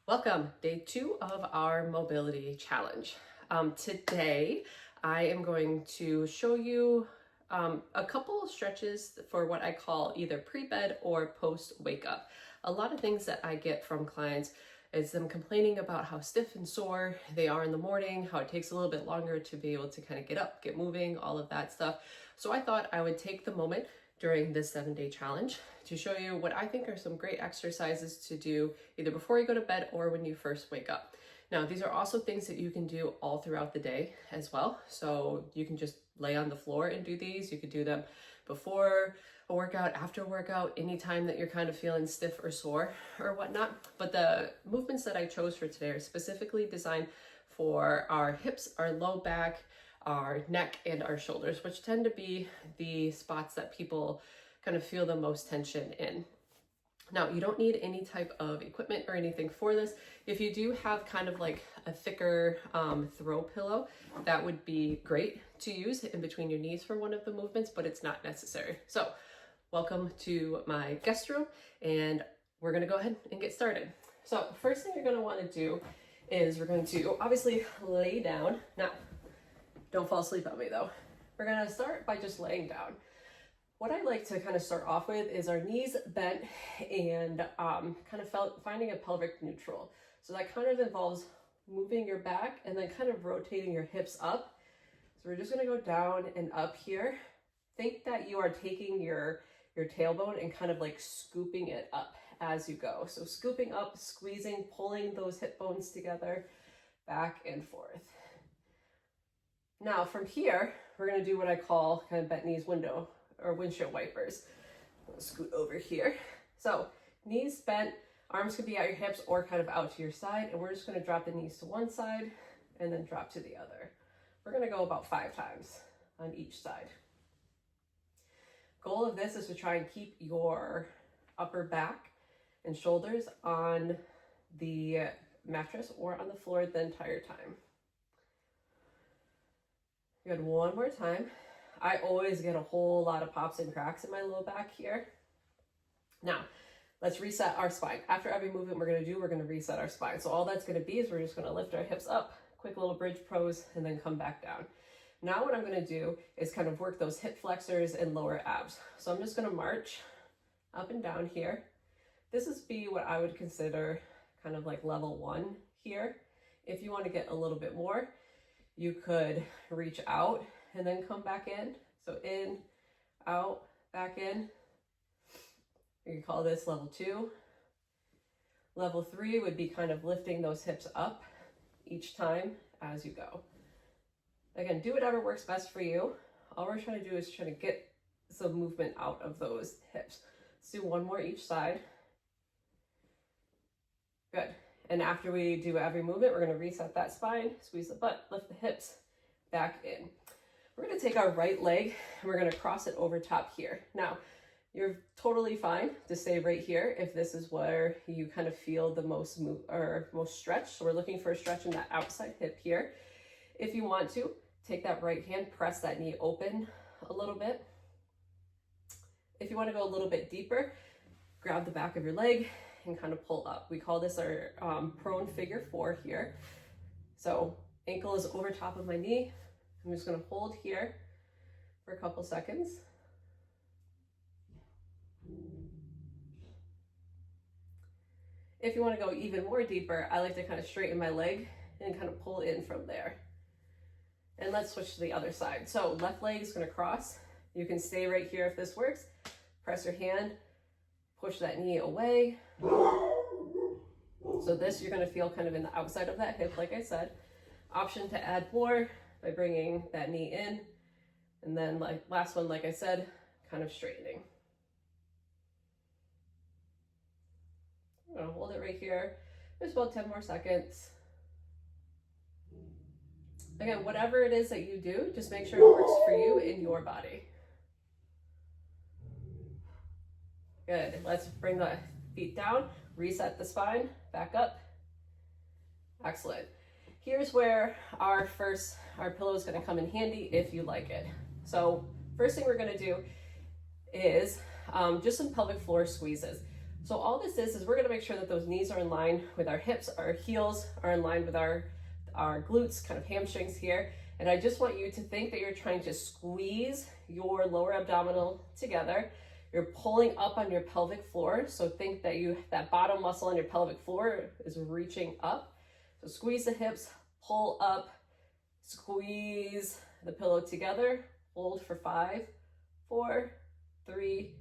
Welcome, day 2 of our mobility challenge. Today, I am going to show you a couple of stretches for what I call either pre-bed or post-wake up. A lot of things that I get from clients is them complaining about how stiff and sore they are in the morning, how it takes a little bit longer to be able to kind of get up, get moving, all of that stuff. So I thought I would take the moment during this 7-day challenge to show you what I think are some great exercises to do either before you go to bed or when you first wake up. Now, these are also things that you can do all throughout the day as well. So you can just lay on the floor and do these. You could do them before a workout, after a workout, anytime that you're kind of feeling stiff or sore or whatnot. But the movements that I chose for today are specifically designed for our hips, our low back, our neck, and our shoulders, which tend to be the spots that people kind of feel the most tension in. Now, you don't need any type of equipment or anything for this. If you do have kind of like a thicker throw pillow, that would be great to use in between your knees for one of the movements, but it's not necessary. So welcome to my guest room, and we're gonna go ahead and get started. So first thing you're gonna wanna do is we're going to obviously lay down. Now, don't fall asleep on me though. We're gonna start by just laying down. What I like to kind of start off with is our knees bent and kind of finding a pelvic neutral. So that kind of involves moving your back and then kind of rotating your hips up. So we're just gonna go down and up here. Think that you are taking your tailbone and kind of like scooping it up as you go. So scooping up, squeezing, pulling those hip bones together, back and forth. Now from here, we're gonna do what I call kind of bent knees window or windshield wipers. I'll scoot over here. So knees bent, arms can be at your hips or kind of out to your side, and we're just gonna drop the knees to one side and then drop to the other. We're gonna go about 5 times on each side. Goal of this is to try and keep your upper back and shoulders on the mattress or on the floor the entire time. Good, one more time. I always get a whole lot of pops and cracks in my low back here. Now, let's reset our spine. After every movement we're gonna reset our spine. So all that's gonna be is we're just gonna lift our hips up, quick little bridge pose, and then come back down. Now what I'm gonna do is kind of work those hip flexors and lower abs. So I'm just gonna march up and down here. This is what I would consider kind of like level 1 here. If you wanna get a little bit more, you could reach out and then come back in. So in, out, back in. You can call this level 2. Level 3 would be kind of lifting those hips up each time as you go. Again, do whatever works best for you. All we're trying to do is try to get some movement out of those hips. Let's do one more each side. Good. And after we do every movement, we're gonna reset that spine, squeeze the butt, lift the hips back in. We're gonna take our right leg and we're gonna cross it over top here. Now, you're totally fine to stay right here if this is where you kind of feel the most most stretch. So we're looking for a stretch in that outside hip here. If you want to, take that right hand, press that knee open a little bit. If you wanna go a little bit deeper, grab the back of your leg and kind of pull up. We call this our prone figure 4 here. So ankle is over top of my knee. I'm just gonna hold here for a couple seconds. If you wanna go even more deeper, I like to kind of straighten my leg and kind of pull in from there. And let's switch to the other side. So left leg is gonna cross. You can stay right here if this works. Press your hand, push that knee away. So this, you're gonna feel kind of in the outside of that hip, like I said. Option to add more by bringing that knee in. And then like last one, like I said, kind of straightening. I'm gonna hold it right here. Just about 10 more seconds. Again, whatever it is that you do, just make sure it works for you in your body. Good, let's bring the feet down, reset the spine, back up. Excellent. Here's where our pillow is gonna come in handy if you like it. So first thing we're gonna do is just some pelvic floor squeezes. So all this is we're gonna make sure that those knees are in line with our hips, our heels are in line with our glutes, kind of hamstrings here. And I just want you to think that you're trying to squeeze your lower abdominal together. You're pulling up on your pelvic floor. So think that that bottom muscle on your pelvic floor is reaching up. So squeeze the hips, pull up, squeeze the pillow together, hold for 5, 4, 3,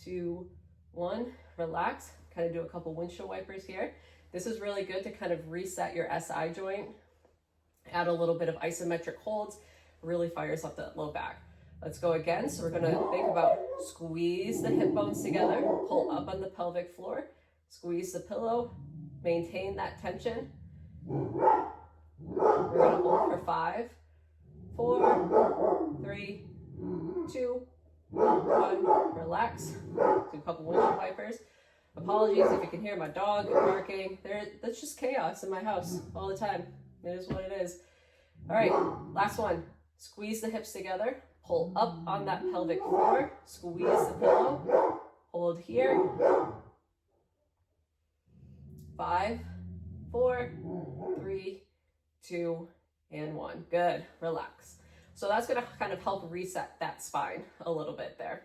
2, 1. Relax, kind of do a couple windshield wipers here. This is really good to kind of reset your SI joint. Add a little bit of isometric holds, really fires up that low back. Let's go again. So we're gonna think about squeeze the hip bones together, pull up on the pelvic floor, squeeze the pillow, maintain that tension. We're gonna hold for 5, 4, 3, 2, 1. Relax. Do a couple windshield wipers. Apologies if you can hear my dog barking. That's just chaos in my house all the time. It is what it is. All right, last one. Squeeze the hips together. Pull up on that pelvic floor. Squeeze the pillow. Hold here. 5, 4, 3, 2, and 1. Good. Relax. So that's going to kind of help reset that spine a little bit there.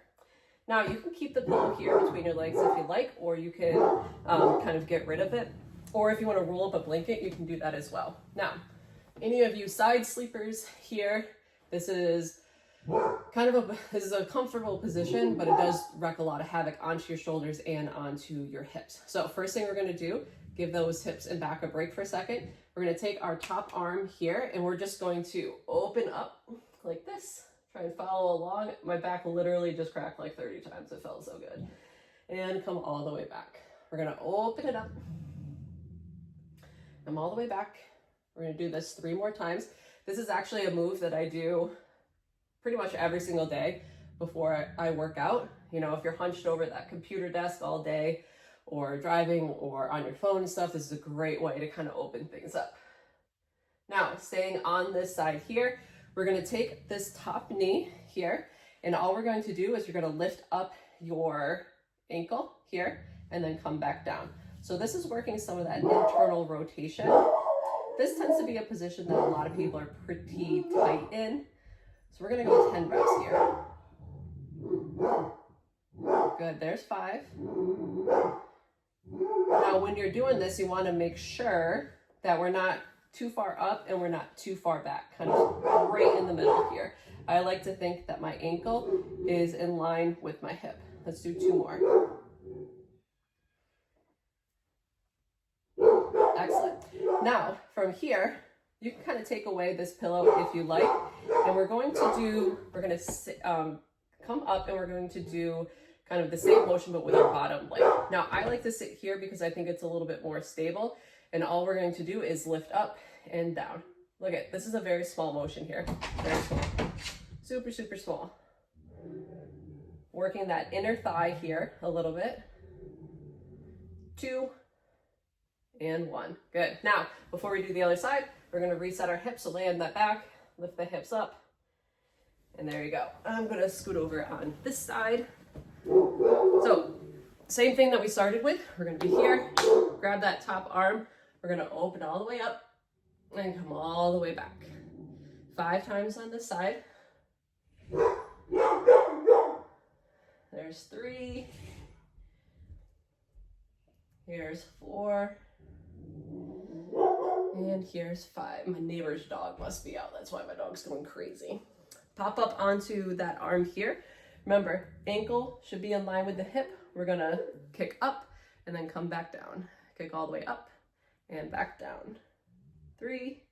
Now you can keep the pillow here between your legs if you like, or you can kind of get rid of it. Or if you want to roll up a blanket, you can do that as well. Now, any of you side sleepers here, this is a comfortable position, but it does wreak a lot of havoc onto your shoulders and onto your hips. So first thing we're going to do, give those hips and back a break for a second. We're going to take our top arm here and we're just going to open up like this. Try and follow along. My back literally just cracked like 30 times. It felt so good. And come all the way back. We're going to open it up. Come all the way back. We're going to do this 3 more times. This is actually a move that I do pretty much every single day before I work out. You know, if you're hunched over that computer desk all day or driving or on your phone and stuff, this is a great way to kind of open things up. Now, staying on this side here, we're going to take this top knee here, and all we're going to do is you're going to lift up your ankle here and then come back down. So this is working some of that internal rotation. This tends to be a position that a lot of people are pretty tight in. So we're going to go 10 reps here. Good, there's 5. Now when you're doing this, you want to make sure that we're not too far up and we're not too far back, kind of right in the middle here. I like to think that my ankle is in line with my hip. Let's do 2 more. Excellent. Now from here, you can kind of take away this pillow if you like, and we're going to come up and we're going to do kind of the same motion but with our bottom leg. Now I like to sit here because I think it's a little bit more stable, and all we're going to do is lift up and down. Look at this, is a very small motion here. Very small. Super, super small. Working that inner thigh here a little bit. 2 and 1. Good. Now, before we do the other side, we're going to reset our hips. So lay on that back, lift the hips up, and there you go. I'm going to scoot over on this side. So same thing that we started with. We're going to be here, grab that top arm. We're going to open all the way up and come all the way back. 5 times on this side. There's 3. Here's 4. And here's 5. My neighbor's dog must be out. That's why my dog's going crazy. Pop up onto that arm here. Remember, ankle should be in line with the hip. We're gonna kick up and then come back down. Kick all the way up and back down. 3,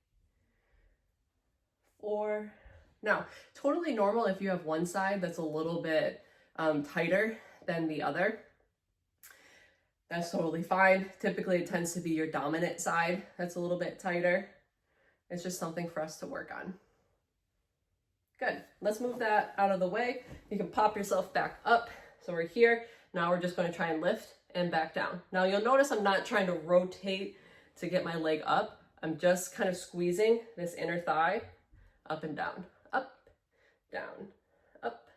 4. Now, totally normal if you have one side that's a little bit tighter than the other. That's totally fine. Typically, it tends to be your dominant side that's a little bit tighter. It's just something for us to work on. Good. Let's move that out of the way. You can pop yourself back up. So we're here. Now we're just going to try and lift and back down. Now you'll notice I'm not trying to rotate to get my leg up. I'm just kind of squeezing this inner thigh up and down, up, down, up,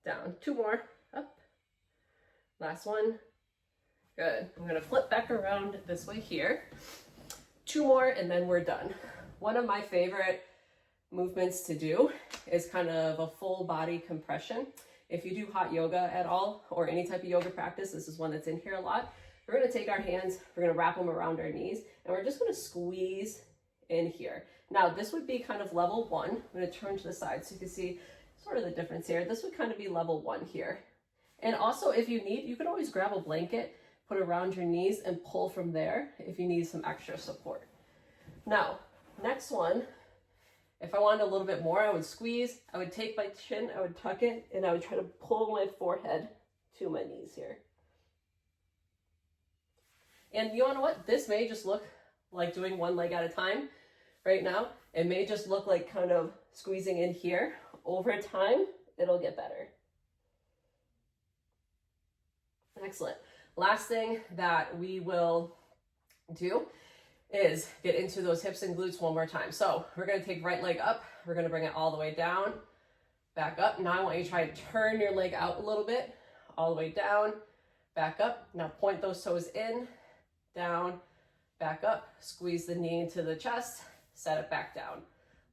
down. 2 more, up. Last one. Good. I'm gonna flip back around this way here. 2 more and then we're done. One of my favorite movements to do is kind of a full body compression. If you do hot yoga at all or any type of yoga practice, this is one that's in here a lot. We're gonna take our hands, we're gonna wrap them around our knees, and we're just gonna squeeze in here. Now this would be kind of level 1. I'm gonna turn to the side so you can see sort of the difference here. This would kind of be level 1 here. And also if you need, you can always grab a blanket, put it around your knees and pull from there if you need some extra support. Now, next one, if I wanted a little bit more, I would squeeze, I would take my chin, I would tuck it, and I would try to pull my forehead to my knees here. And you know what? This may just look like doing one leg at a time right now. It may just look like kind of squeezing in here. Over time, it'll get better. Excellent. Last thing that we will do is get into those hips and glutes one more time. So we're going to take right leg up. We're going to bring it all the way down, back up. Now I want you to try to turn your leg out a little bit, all the way down, back up. Now point those toes in, down, back up, squeeze the knee into the chest, set it back down.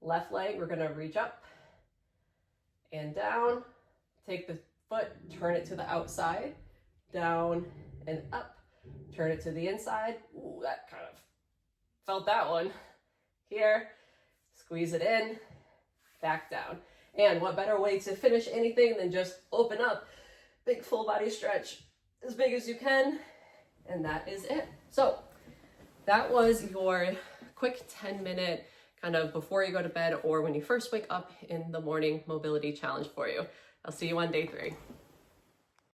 Left leg, we're gonna reach up and down, take the foot, turn it to the outside, down and up, turn it to the inside. Ooh, that kind of felt that one. Here, squeeze it in, back down. And what better way to finish anything than just open up, big full body stretch, as big as you can, and that is it. So that was your quick 10-minute kind of before you go to bed or when you first wake up in the morning mobility challenge for you. I'll see you on day 3.